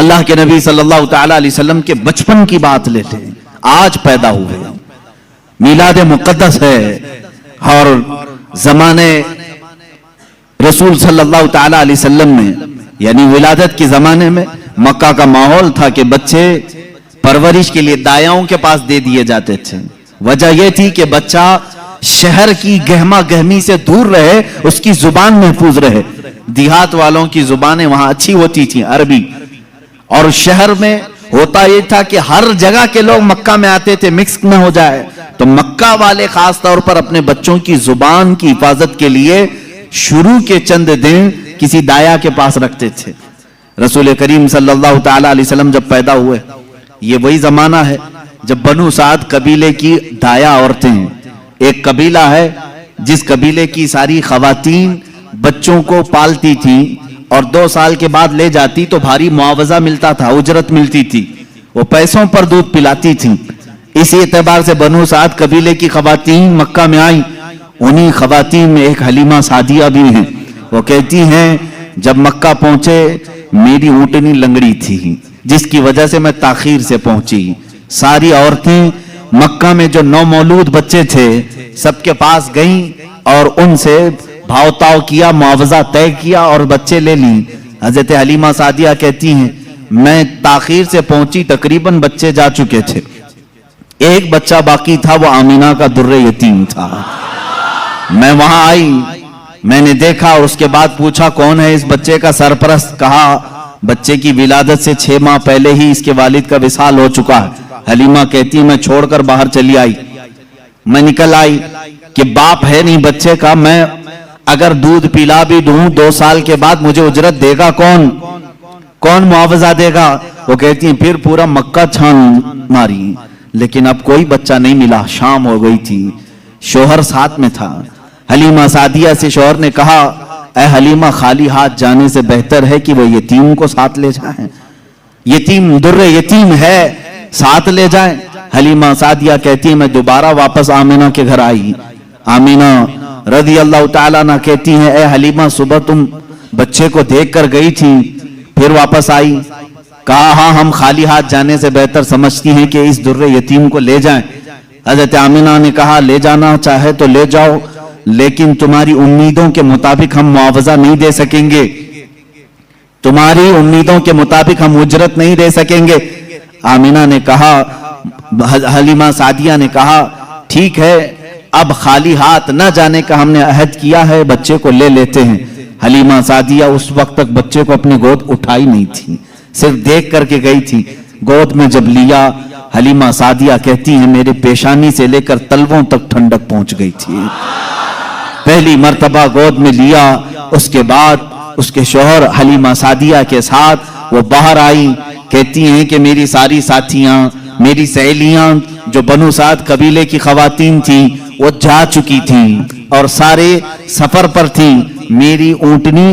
اللہ کے نبی صلی اللہ تعالی علیہ وسلم کے بچپن کی بات لیتے ہیں، آج پیدا ہوئے، میلاد مقدس ہے، اور زمانے رسول صلی اللہ تعالی علیہ وسلم میں یعنی ولادت کے زمانے میں مکہ کا ماحول تھا کہ بچے پرورش کے لیے دایاؤں کے پاس دے دیے جاتے تھے۔ وجہ یہ تھی کہ بچہ شہر کی گہما گہمی سے دور رہے، اس کی زبان محفوظ رہے۔ دیہات والوں کی زبانیں وہاں اچھی ہوتی تھیں، عربی، اور شہر میں ہوتا یہ تھا کہ ہر جگہ کے لوگ مکہ میں آتے تھے، مکس نہ ہو جائے، تو مکہ والے خاص طور پر اپنے بچوں کی زبان کی حفاظت کے لیے شروع کے چند دن کسی دایا کے پاس رکھتے تھے۔ رسول کریم صلی اللہ تعالی علیہ وسلم جب پیدا ہوئے، یہ وہی زمانہ ہے جب بنو سعد قبیلے کی دایا عورتیں ہیں۔ ایک قبیلہ ہے جس قبیلے کی ساری خواتین بچوں کو پالتی تھیں اور 2 سال کے بعد لے جاتی تو بھاری معاوضہ ملتا تھا، اجرت ملتی تھی، وہ پیسوں پر دودھ پلاتی تھیں۔ اسی اعتبار سے بنو سعد قبیلے کی خواتین مکہ میں آئیں۔ انہی خواتین میں ایک حلیمہ سعدیہ بھی ہیں۔ وہ کہتی ہیں جب مکہ پہنچے میری اونٹنی لنگڑی تھی، جس کی وجہ سے میں تاخیر سے پہنچی۔ ساری عورتیں مکہ میں جو نومولود بچے تھے سب کے پاس گئیں اور ان سے بھاؤ تاؤ کیا، معاوضہ طے کیا اور بچے لے لیں۔ حضرت حلیمہ سعدیہ کہتی ہیں میں تاخیر سے پہنچی، تقریباً بچے جا چکے تھے، ایک بچہ باقی تھا، وہ آمینہ کا در یتیم تھا۔ میں وہاں آئی، میں نے دیکھا اور اس کے بعد پوچھا کون ہے اس بچے کا سرپرست؟ کہا بچے کی ولادت سے 6 ماہ پہلے ہی اس کے والد کا وصال ہو چکا ہے۔ حلیمہ کہتی میں چھوڑ کر باہر چلی آئی، میں نکل آئی کہ باپ ہے نہیں بچے کا، میں اگر دودھ پلا بھی دوں 2 سال کے بعد مجھے اجرت دے گا کون معاوضہ دے گا؟ وہ کہتی ہیں پھر پورا مکہ چھان ماری لیکن اب کوئی بچہ نہیں ملا۔ شام ہو گئی تھی، شوہر ساتھ میں تھا۔ حلیمہ سعدیہ سے شوہر نے کہا اے حلیمہ خالی ہاتھ جانے سے بہتر ہے کہ وہ یتیم کو ساتھ لے جائیں، یتیم در یتیم ہے، ساتھ لے جائیں۔ حلیمہ سعدیہ کہتی ہے میں دوبارہ واپس آمینہ کے گھر آئی۔ آمینہ رضی اللہ تعالیٰ عنہ کہتی ہیں اے حلیمہ صبح تم بچے کو دیکھ کر گئی تھی پھر واپس آئی؟ کہا ہاں ہم خالی ہاتھ جانے سے بہتر سمجھتی ہیں کہ اس در یتیم کو لے جائیں۔ حضرت آمینہ نے کہا لے جانا چاہے تو لے جاؤ، لیکن تمہاری امیدوں کے مطابق ہم معاوضہ نہیں دے سکیں گے، تمہاری امیدوں کے مطابق ہم اجرت نہیں دے سکیں گے۔ آمینہ نے کہا، حلیمہ سعدیہ نے کہا ٹھیک ہے اب خالی ہاتھ نہ جانے کا ہم نے عہد کیا ہے، بچے کو لے لیتے ہیں۔ حلیمہ سعدیہ اس وقت تک بچے کو اپنی گود اٹھائی نہیں تھی، صرف دیکھ کر کے گئی تھی۔ گود میں جب لیا، حلیمہ سعدیہ کہتی ہیں میرے پیشانی سے لے کر تلووں تک ٹھنڈک پہنچ گئی تھی۔ پہلی مرتبہ گود میں لیا، اس کے بعد اس کے شوہر حلیمہ سعدیہ کے ساتھ وہ باہر آئی۔ کہتی ہیں کہ میری ساری ساتھیاں، میری سہیلیاں جو بنو سعد قبیلے کی خواتین تھیں وہ جا چکی تھیں اور سارے سفر پر تھیں، میری اونٹنی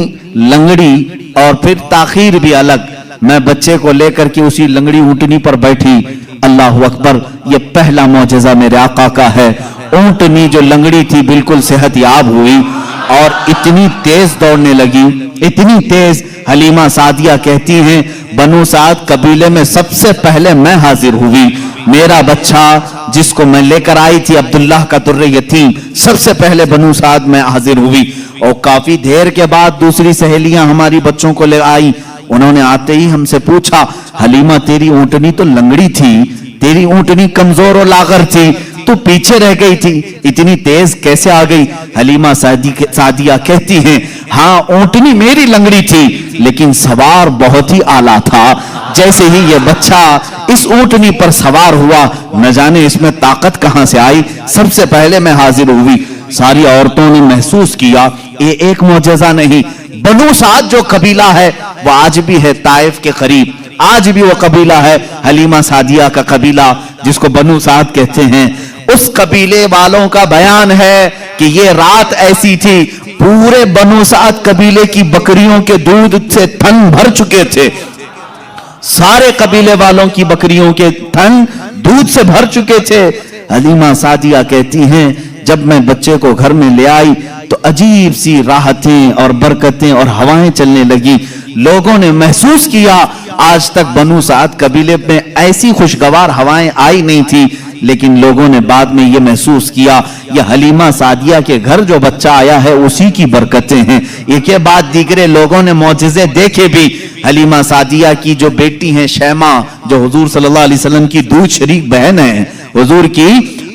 لنگڑی اور پھر تاخیر بھی الگ، میں بچے کو لے کر کے اسی لنگڑی اونٹنی پر بیٹھی۔ اللہ اکبر، یہ پہلا معجزہ میرے آقا کا ہے۔ اونٹنی جو لنگڑی تھی بالکل صحت یاب ہوئی اور اتنی تیز دوڑنے لگی، اتنی تیز۔ حلیمہ سعدیہ کہتی ہیں بنو سعد قبیلے میں سب سے پہلے میں حاضر ہوئی، میرا بچہ جس کو میں لے کر آئی تھی عبداللہ کا در یتیم، سب سے پہلے بنو سعد میں حاضر ہوئی۔ اور کافی دیر کے بعد دوسری سہیلیاں ہماری بچوں کو لے آئی، انہوں نے آتے ہی ہم سے پوچھا حلیمہ تیری اونٹنی تو لنگڑی تھی، تیری اونٹنی کمزور و لاغر تھی، تو پیچھے رہ گئی تھی، اتنی تیز کیسے آ گئی؟ حلیمہ سعدیہ کہتی ہیں ہاں اونٹنی میری لنگڑی تھی لیکن سوار بہت ہی اعلیٰ تھا، جیسے ہی یہ بچہ اس اونٹنی پر سوار ہوا نہ جانے اس میں طاقت کہاں سے آئی، سب سے پہلے میں حاضر ہوئی۔ ساری عورتوں نے محسوس کیا یہ ایک معجزہ نہیں، بنو سعد جو قبیلہ ہے وہ آج بھی ہے طائف کے قریب، آج بھی وہ قبیلہ ہے حلیمہ سعدیہ کا قبیلہ جس کو بنو سعد کہتے ہیں۔ اس قبیلے والوں کا بیان ہے کہ یہ رات ایسی تھی پورے بنو سعد قبیلے کی بکریوں کے دودھ سے تھن بھر چکے تھے، سارے قبیلے والوں کی بکریوں کے تھن دودھ سے بھر چکے تھے۔ حلیمہ سعدیہ کہتی ہیں جب میں بچے کو گھر میں لے آئی تو عجیب سی راحتیں اور برکتیں اور ہوائیں چلنے لگی، لوگوں نے محسوس کیا آج تک بنو سعد قبیلے میں ایسی خوشگوار ہوائیں آئی نہیں تھی، لیکن لوگوں نے بعد میں یہ محسوس کیا یہ حلیمہ سعدیہ کے گھر جو بچہ آیا ہے اسی کی برکتیں ہیں۔ ایک کے بعد دیگرے لوگوں نے معجزے دیکھے بھی۔ حلیمہ سعدیہ کی جو بیٹی ہیں شیمہ، جو حضور صلی اللہ علیہ وسلم کی دودھ شریک بہن ہے، حضور کی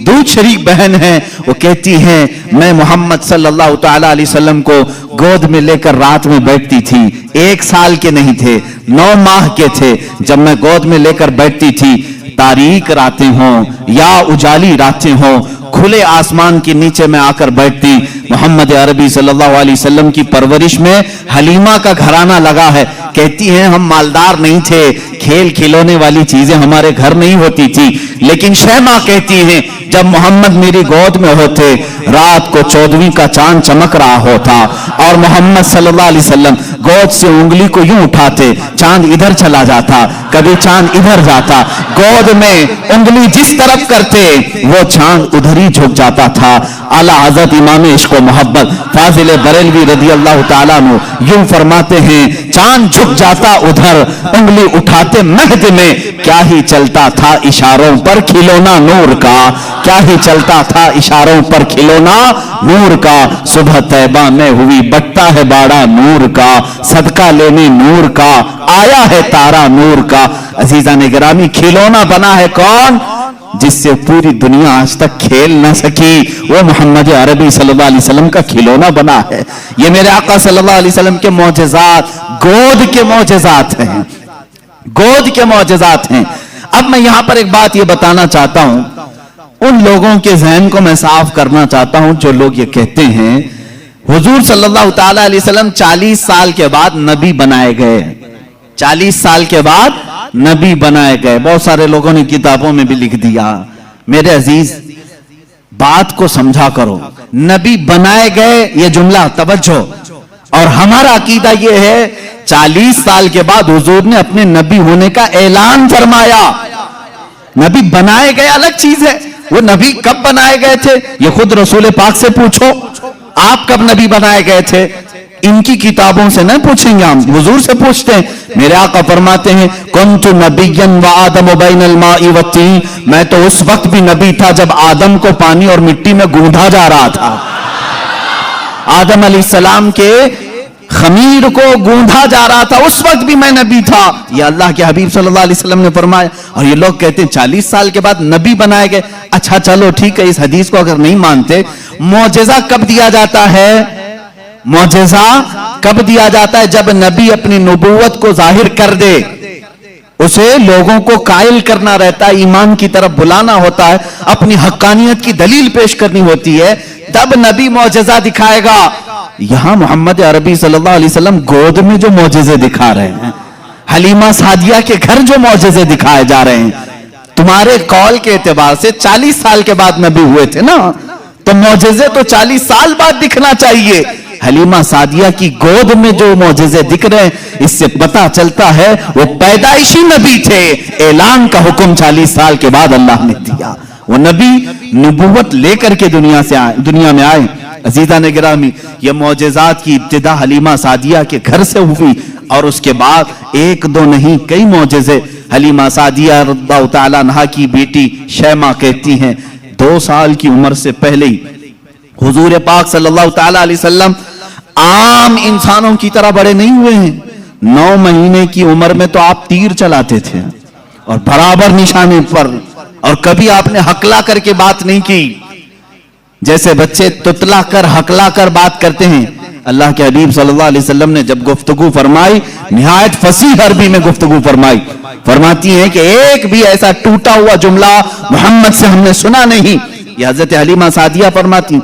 دودھ شریک بہن ہے، وہ کہتی ہیں میں محمد صلی اللہ تعالی علیہ وسلم کو گود میں لے کر رات میں بیٹھتی تھی، 1 سال کے نہیں تھے، 9 ماہ کے تھے، جب میں گود میں لے کر بیٹھتی تھی، تاریک راتیں ہوں یا اجالی راتیں ہوں، کھلے آسمان کے نیچے میں آ کر بیٹھتی۔ محمد عربی صلی اللہ علیہ وسلم کی پرورش میں حلیمہ کا گھرانہ لگا ہے۔ کہتی ہیں ہم مالدار نہیں تھے، کھیل کھلونے والی چیزیں ہمارے گھر نہیں ہوتی تھی، لیکن شیمہ کہتی ہیں جب محمد میری گود میں ہوتے، رات کو 14ویں کا چاند چمک رہا ہوتا اور محمد صلی اللہ علیہ وسلم گود سے انگلی کو یوں اٹھاتے، چاند ادھر چلا جاتا، کبھی چاند ادھر جاتا، گود میں انگلی جس طرف کرتے وہ چاند ادھر ہی جھک جاتا تھا۔ اعلیٰ حضرت امام عشق و محبت فاضل بریلوی رضی اللہ تعالیٰ عنہ یوں فرماتے ہیں چاند جھک جاتا ادھر، انگلی اٹھاتے مہد میں، کیا ہی چلتا تھا اشاروں پر کھلونا نور کا، کیا ہی چلتا تھا اشاروں پر کھلونا نور کا۔ صبح طیبہ میں ہوئی بٹتا ہے باڑا نور کا، صدقہ لینے نور کا، آیا ہے تارا نور کا۔ عزیزان گرامی، کھلونا بنا ہے کون؟ جس سے پوری دنیا آج تک کھیل نہ سکی، وہ محمد عربی صلی اللہ علیہ وسلم کا کھلونا بنا ہے۔ یہ میرے آقا صلی اللہ علیہ وسلم کے معجزات، گود کے معجزات ہیں، گود کے معجزات ہیں۔ اب میں یہاں پر ایک بات یہ بتانا چاہتا ہوں، ان لوگوں کے ذہن کو میں صاف کرنا چاہتا ہوں جو لوگ یہ کہتے ہیں حضور صلی اللہ تعالی علیہ وسلم 40 سال کے بعد نبی بنائے گئے، 40 سال کے بعد نبی بنائے گئے۔ بہت سارے لوگوں نے کتابوں میں بھی لکھ دیا۔ میرے عزیز بات کو سمجھا کرو، نبی بنائے گئے یہ جملہ توجہ، اور ہمارا عقیدہ یہ ہے 40 سال کے بعد حضور نے اپنے نبی ہونے کا اعلان فرمایا۔ نبی بنائے گئے الگ چیز ہے، وہ نبی کب بنائے گئے تھے یہ خود رسول پاک سے پوچھو، آپ کب نبی بنائے گئے تھے؟ ان کی کتابوں سے نہیں پوچھیں گے، ہم حضور سے پوچھتے ہیں۔ میرے آقا فرماتے ہیں کنت نبیا وآدم بین الماء والطین، میں تو اس وقت بھی نبی تھا جب آدم کو پانی اور مٹی میں گوندھا جا رہا تھا، آدم علیہ السلام کے خمیر کو گوندھا جا رہا تھا، اس وقت بھی میں نبی تھا، یہ اللہ کے حبیب صلی اللہ علیہ وسلم نے فرمایا۔ اور یہ لوگ کہتے ہیں 40 سال کے بعد نبی بنائے گئے۔ اچھا چلو ٹھیک ہے، اس حدیث کو اگر نہیں مانتے، معجزہ کب دیا جاتا ہے؟ معجزہ کب دیا جاتا ہے؟ جب نبی اپنی نبوت کو ظاہر کر دے، اسے لوگوں کو قائل کرنا رہتا ہے، ایمان کی طرف بلانا ہوتا ہے، اپنی حقانیت کی دلیل پیش کرنی ہوتی ہے، تب نبی معجزہ دکھائے گا۔ یہاں محمد عربی صلی اللہ علیہ وسلم گود میں جو معجزے دکھا رہے ہیں، حلیمہ سعدیہ کے گھر جو معجزے دکھائے جا رہے ہیں، تمہارے قول کے اعتبار سے 40 سال کے بعد نبی ہوئے تھے نا، تو معجزے تو 40 سال بعد دکھنا چاہیے۔ حلیمہ سعدیہ کی گود میں جو معجزے دکھ رہے ہیں، اس سے پتہ چلتا ہے وہ پیدائشی نبی تھے، اعلان کا حکم 40 سال کے بعد اللہ نے دیا، وہ نبی نبوت لے کر کے دنیا میں آئے۔ عزیزان گرامی، یہ معجزات کی ابتدا حلیمہ سعدیہ کے گھر سے ہوئی، اور اس کے بعد ایک دو نہیں کئی معجزے۔ حلیمہ سعدیہ رضی اللہ تعالیٰ عنہا کی بیٹی شیمہ کہتی ہیں 2 سال کی عمر سے پہلے ہی حضور پاک صلی اللہ تعالیٰ علیہ وسلم عام انسانوں کی طرح بڑے نہیں ہوئے ہیں، 9 مہینے کی عمر میں تو آپ تیر چلاتے تھے اور برابر نشانے پر، اور کبھی آپ نے ہکلا کر کے بات نہیں کی، جیسے بچے تتلا کر ہکلا کر بات کرتے ہیں۔ اللہ کے حبیب صلی اللہ علیہ وسلم نے جب گفتگو فرمائی، نہایت فصیح عربی میں گفتگو فرمائی، فرماتی ہیں کہ ایک بھی ایسا ٹوٹا ہوا جملہ محمد سے ہم نے سنا نہیں، یہ حضرت حلیمہ سعدیہ فرماتی۔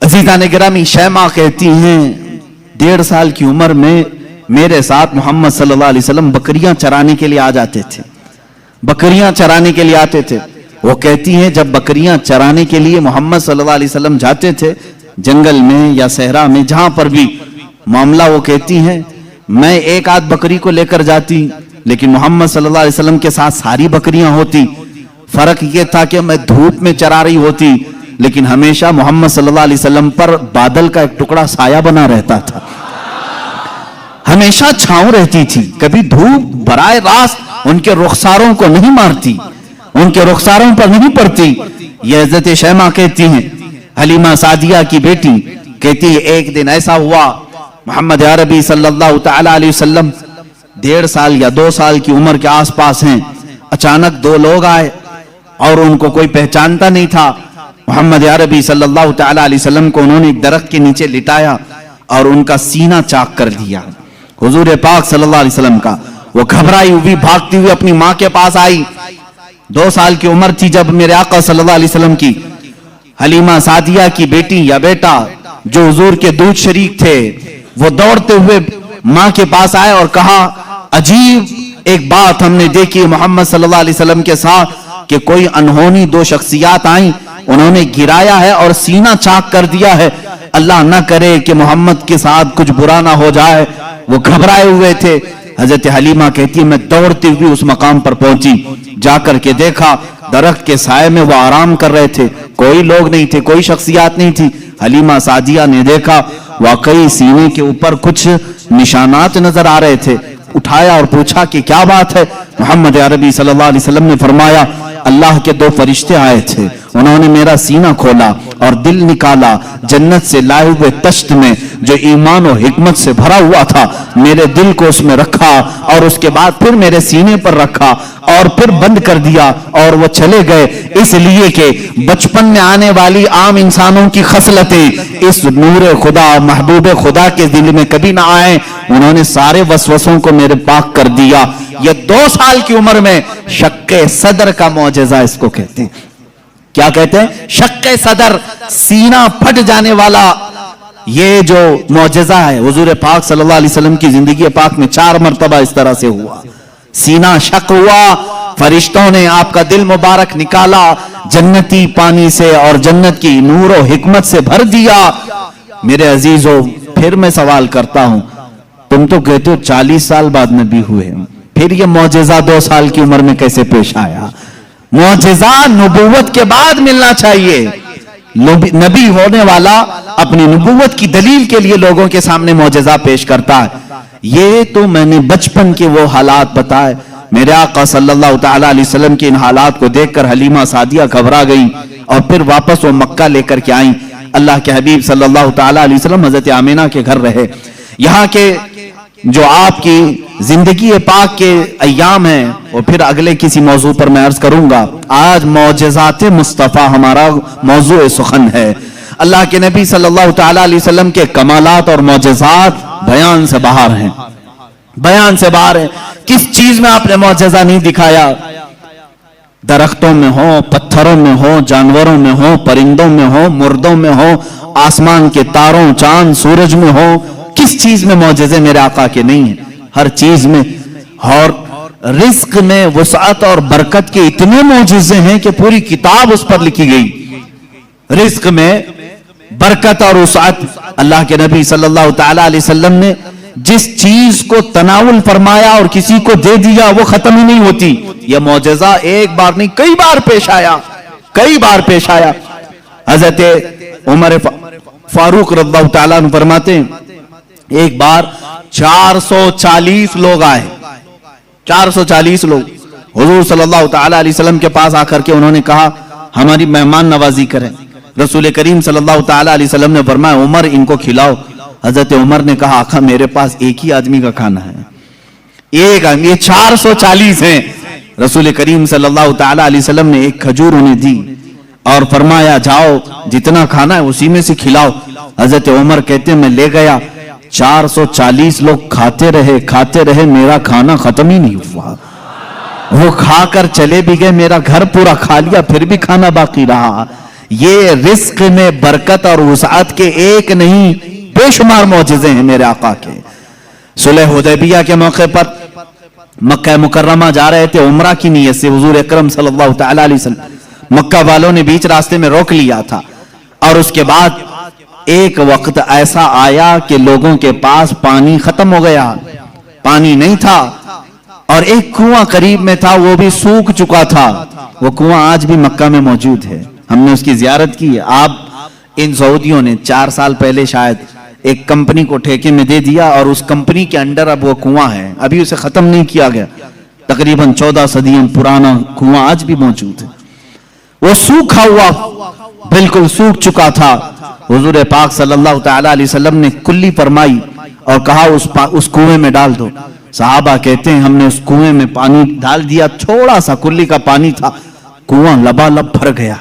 عزیزان گرامی، شیمہ کہتی ہیں 1.5 سال کی عمر میں میرے ساتھ محمد صلی اللہ علیہ وسلم بکریاں چرانے کے لیے آ جاتے تھے، بکریاں چرانے کے لیے آتے تھے۔ وہ کہتی ہیں جب بکریاں چرانے کے لیے محمد صلی اللہ علیہ وسلم جاتے تھے، جنگل میں یا صحرا میں جہاں پر بھی معاملہ، وہ کہتی ہیں میں 1 بکری کو لے کر جاتی، لیکن محمد صلی اللہ علیہ وسلم کے ساتھ ساری بکریاں ہوتی۔ فرق یہ تھا کہ میں دھوپ میں چرا رہی ہوتی، لیکن ہمیشہ محمد صلی اللہ علیہ وسلم پر بادل کا ایک ٹکڑا سایہ بنا رہتا تھا۔ ہمیشہ چھاؤں رہتی تھی, کبھی دھوپ براہ راست ان کے رخساروں کو نہیں مارتی, ان کے رخساروں پر نہیں پڑتی. یہ حضرت شیمہ کہتی ہیں, حلیمہ سعدیہ کی بیٹی کہتی ہے, ایک دن ایسا ہوا محمد عربی صلی اللہ تعالی علیہ وسلم 1.5 سال یا 2 سال کی عمر کے آس پاس ہیں, اچانک 2 لوگ آئے اور ان کو کوئی پہچانتا نہیں تھا. محمد عربی صلی اللہ تعالی علیہ وسلم کو انہوں نے ایک درخت کے نیچے لٹایا اور ان کا سینہ چاک کر دیا. حضور پاک صلی اللہ علیہ وسلم کا وہ گھبرائی ہوئی بھاگتی ہوئی اپنی ماں کے پاس آئی. 2 سال کی عمر تھی جب میرے آقا صلی اللہ علیہ وسلم کی. حلیمہ سعدیہ کی بیٹی یا بیٹا جو حضور کے دودھ شریک تھے وہ دوڑتے ہوئے ماں کے پاس آئے اور کہا, عجیب ایک بات ہم نے دیکھی محمد صلی اللہ علیہ وسلم کے ساتھ کہ کوئی انہونی 2 شخصیات آئیں, انہوں نے گرایا ہے اور سینہ چاک کر دیا ہے, اللہ نہ کرے کہ محمد کے ساتھ کچھ برا نہ ہو جائے. وہ گھبرائے ہوئے تھے. حضرت حلیمہ کہتی ہے میں دوڑتی ہوئی اس مقام پر پہنچی, جا کر کے دیکھا درخت کے سائے میں وہ آرام کر رہے تھے, کوئی لوگ نہیں تھے, کوئی شخصیات نہیں تھی. حلیمہ سعدیہ نے دیکھا واقعی سینے کے اوپر کچھ نشانات نظر آ رہے تھے. اٹھایا اور پوچھا کہ کیا بات ہے. محمد عربی صلی اللہ علیہ وسلم نے فرمایا, اللہ کے 2 فرشتے آئے تھے, انہوں نے میرا سینہ کھولا اور دل نکالا, جنت سے لائے ہوئے تشت میں جو ایمان و حکمت سے بھرا ہوا تھا میرے دل کو اس میں رکھا اور اس کے بعد پھر میرے سینے پر رکھا اور پھر بند کر دیا اور وہ چلے گئے, اس لیے کہ بچپن میں آنے والی عام انسانوں کی خصلتیں اس نور خدا محبوب خدا کے دل میں کبھی نہ آئیں. انہوں نے سارے وسوسوں کو میرے پاک کر دیا. یہ 2 سال کی عمر میں شق صدر کا معجزہ اس کو کہتے ہیں. کیا کہتے ہیں؟ شق صدر, سینہ پھٹ جانے والا. یہ جو معجزہ ہے حضور پاک صلی اللہ علیہ وسلم کی زندگی پاک میں 4 مرتبہ اس طرح سے ہوا. سینہ شق ہوا, فرشتوں نے آپ کا دل مبارک نکالا, جنتی پانی سے اور جنت کی نور و حکمت سے بھر دیا. میرے عزیزو, پھر میں سوال کرتا ہوں, تم تو کہتے ہو 40 سال بعد نبی ہوئے, پھر یہ معجزہ 2 سال کی عمر میں کیسے پیش آیا؟ معجزہ نبوت کے بعد ملنا چاہیے. نبی ہونے والا اپنی نبوت کی دلیل کے لیے لوگوں کے سامنے معجزہ پیش کرتا ہے. یہ تو میں نے بچپن کے وہ حالات بتائے. میرے آقا صلی اللہ تعالی علیہ وسلم کے ان حالات کو دیکھ کر حلیمہ سعدیہ گھبرا گئی اور پھر واپس وہ مکہ لے کر کے آئیں. اللہ کے حبیب صلی اللہ تعالی علیہ وسلم حضرت آمینہ کے گھر رہے. یہاں کے جو آپ کی زندگی پاک کے ایام ہیں وہ پھر اگلے کسی موضوع پر میں عرض کروں گا. آج معجزات مصطفیٰ ہمارا موضوع سخن ہے. اللہ کے نبی صلی اللہ تعالی علیہ وسلم کے کمالات اور معجزات بیان سے باہر ہیں, بیان سے باہر ہیں. کس چیز میں آپ نے معجزہ نہیں دکھایا؟ درختوں میں ہو, پتھروں میں ہو, جانوروں میں ہو, پرندوں میں ہو, مردوں میں ہو, آسمان کے تاروں, چاند, سورج میں ہو. کس چیز میں معجزے میرے آقا کے نہیں ہیں؟ ہر چیز میں. اور رزق میں وسعت اور برکت کے اتنے معجزے ہیں کہ پوری کتاب اس پر لکھی گئی. رزق میں برکت اور وسعت, اللہ کے نبی صلی اللہ تعالی علیہ وسلم نے جس چیز کو تناول فرمایا اور کسی کو دے دیا وہ ختم ہی نہیں ہوتی. یہ معجزہ ایک بار نہیں کئی بار پیش آیا, کئی بار پیش آیا. حضرت عمر فاروق رضی اللہ تعالیٰ عنہ فرماتے ہیں ایک بار 440 لوگ آئے, 440 لوگ حضور صلی اللہ تعالی علیہ وسلم کے پاس آ کر کے انہوں نے کہا ہماری مہمان نوازی کریں. رسول کریم صلی اللہ تعالی علیہ وسلم نے فرمایا عمر ان کو کھلاؤ. حضرت عمر نے کہا آقا میرے پاس ایک ہی آدمی کا کھانا ہے, ایک آدمی, یہ 440 ہیں. رسول کریم صلی اللہ تعالی علیہ وسلم نے ایک کھجور انہیں دی اور فرمایا جاؤ جتنا کھانا ہے اسی میں سے کھلاؤ. حضرت عمر کہتے ہیں میں لے گیا, 440 لوگ کھاتے رہے, میرا کھانا ختم ہی نہیں ہوا. وہ کھا کر چلے بھی گئے, میرا گھر پورا کھا لیا, پھر بھی کھانا باقی رہا. یہ رزق میں برکت اور وسعت کے ایک نہیں بے شمار معجزے ہیں میرے آقا کے. صلح حدیبیہ کے موقع پر مکہ مکرمہ جا رہے تھے عمرہ کی نیت سے. حضور اکرم صلی اللہ تعالی علیہ وسلم مکہ والوں نے بیچ راستے میں روک لیا تھا اور اس کے بعد ایک وقت ایسا آیا کہ لوگوں کے پاس پانی ختم ہو گیا, پانی نہیں تھا اور ایک کنواں قریب میں تھا وہ بھی سوکھ چکا تھا. وہ کنواں آج بھی مکہ میں موجود ہے, ہم نے اس کی زیارت کی. آپ ان سعودیوں نے 4 سال پہلے شاید ایک کمپنی کو ٹھیکے میں دے دیا اور اس کمپنی کے انڈر اب وہ کنواں ہے, ابھی اسے ختم نہیں کیا گیا, تقریباً 14 صدیوں پرانا کنواں آج بھی موجود ہے. وہ سوکھا ہوا, بالکل سوکھ چکا تھا. حضور پاک صلی اللہ تعالی علیہ وسلم نے کلی فرمائی اور کہا اس کنویں میں ڈال دو. صحابہ کہتے ہیں ہم نے اس کنویں میں پانی ڈال دیا, تھوڑا سا کلی کا پانی تھا, کنواں لبالب بھر گیا.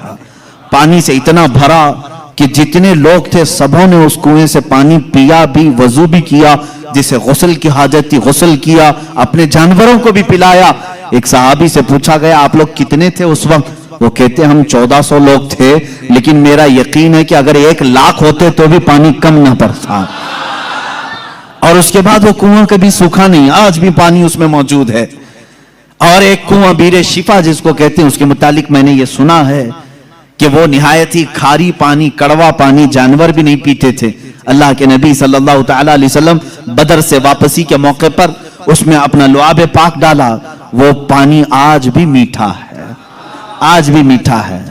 پانی سے اتنا بھرا کہ جتنے لوگ تھے سبوں نے اس کنویں سے پانی پیا بھی, وضو بھی کیا, جسے غسل کی حاجت تھی غسل کیا, اپنے جانوروں کو بھی پلایا. ایک صحابی سے پوچھا گیا آپ لوگ کتنے تھے اس وقت؟ وہ کہتے ہم 1400 لوگ تھے, لیکن میرا یقین ہے کہ اگر 1 لاکھ ہوتے تو بھی پانی کم نہ پڑتا. اور اس کے بعد وہ کنواں کبھی سوکھا نہیں, آج بھی پانی اس میں موجود ہے. اور ایک کنواں بیر شفا جس کو کہتے ہیں, اس کے متعلق میں نے یہ سنا ہے کہ وہ نہایت ہی کھاری پانی, کڑوا پانی, جانور بھی نہیں پیتے تھے. اللہ کے نبی صلی اللہ تعالی علیہ وسلم بدر سے واپسی کے موقع پر اس میں اپنا لعاب پاک ڈالا, وہ پانی آج بھی میٹھا ہے, آج بھی میٹھا ہے.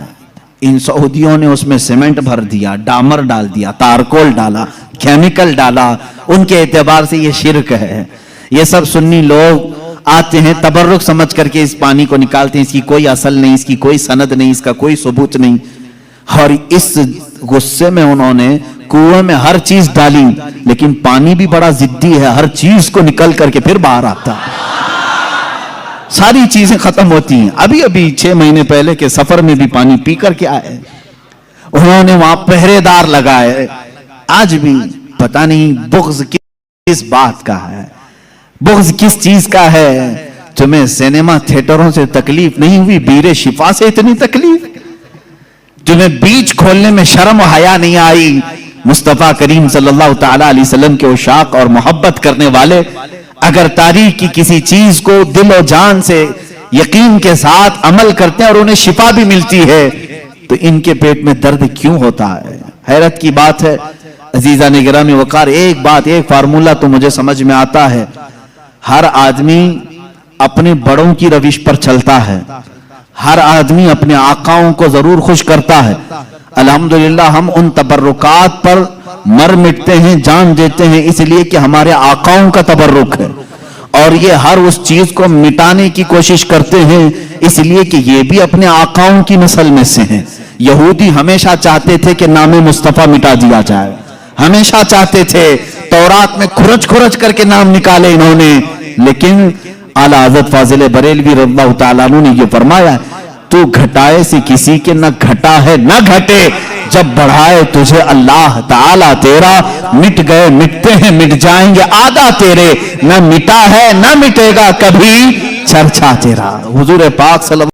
ان سعودیوں نے اس میں سیمنٹ بھر دیا, ڈامر ڈال دیا, تارکول ڈالا, کیمیکل ڈالا, ان کے اعتبار سے یہ شرک ہے. یہ سب سنی لوگ آتے ہیں تبرک سمجھ کر کے اس پانی کو نکالتے ہیں, اس کی کوئی اصل نہیں, اس کی کوئی سند نہیں, اس کا کوئی ثبوت نہیں. اور اس غصے میں انہوں نے کنویں میں ہر چیز ڈالی, لیکن پانی بھی بڑا ضدی ہے, ہر چیز کو نکل کر کے پھر باہر آتا ہے, ساری چیزیں ختم ہوتی ہیں. ابھی 6 مہینے پہلے کے سفر میں بھی پانی پی کر کے آئے, انہوں نے وہاں پہرے دار لگائے. آج بھی پتہ نہیں بغض کس بات کا ہے, بغض کس چیز کا ہے. تمہیں سینما تھیٹروں سے تکلیف نہیں ہوئی, بیر شفا سے اتنی تکلیف. تمہیں بیچ کھولنے میں شرم و حیا نہیں آئی. مصطفیٰ کریم صلی اللہ تعالی علیہ وسلم کے عشاق اور محبت کرنے والے اگر تاریخ کی کسی چیز کو دل و جان سے یقین کے ساتھ عمل کرتے ہیں اور انہیں شفا بھی ملتی ہے, تو ان کے پیٹ میں درد کیوں ہوتا ہے؟ حیرت کی بات ہے. عزیزان گرامی وقار, ایک بات, ایک فارمولہ تو مجھے سمجھ میں آتا ہے, ہر آدمی اپنے بڑوں کی روش پر چلتا ہے, ہر آدمی اپنے آقاؤں کو ضرور خوش کرتا ہے. الحمدللہ ہم ان تبرکات پر مر مٹتے ہیں, جان دیتے ہیں, اس لیے کہ ہمارے آقاؤں کا تبرک ہے, اور یہ ہر اس چیز کو مٹانے کی کوشش کرتے ہیں اس لیے کہ یہ بھی اپنے آقاؤں کی نسل میں سے ہیں. یہودی ہمیشہ چاہتے تھے کہ نام مصطفیٰ مٹا دیا جائے, ہمیشہ چاہتے تھے. تورات میں کھرچ کھرچ کر کے نام نکالے انہوں نے, لیکن اعلیٰ حضرت فاضل بریلوی رضی اللہ تعالیٰ عنہ نے یہ فرمایا, تو گھٹائے سے کسی کے نہ گھٹا ہے نہ گھٹے, جب بڑھائے تجھے اللہ تعالیٰ تیرا, مٹ گئے مٹتے ہیں مٹ جائیں گے آدھا تیرے, نہ مٹا ہے نہ مٹے گا کبھی چرچا تیرا. حضور پاک صلی اللہ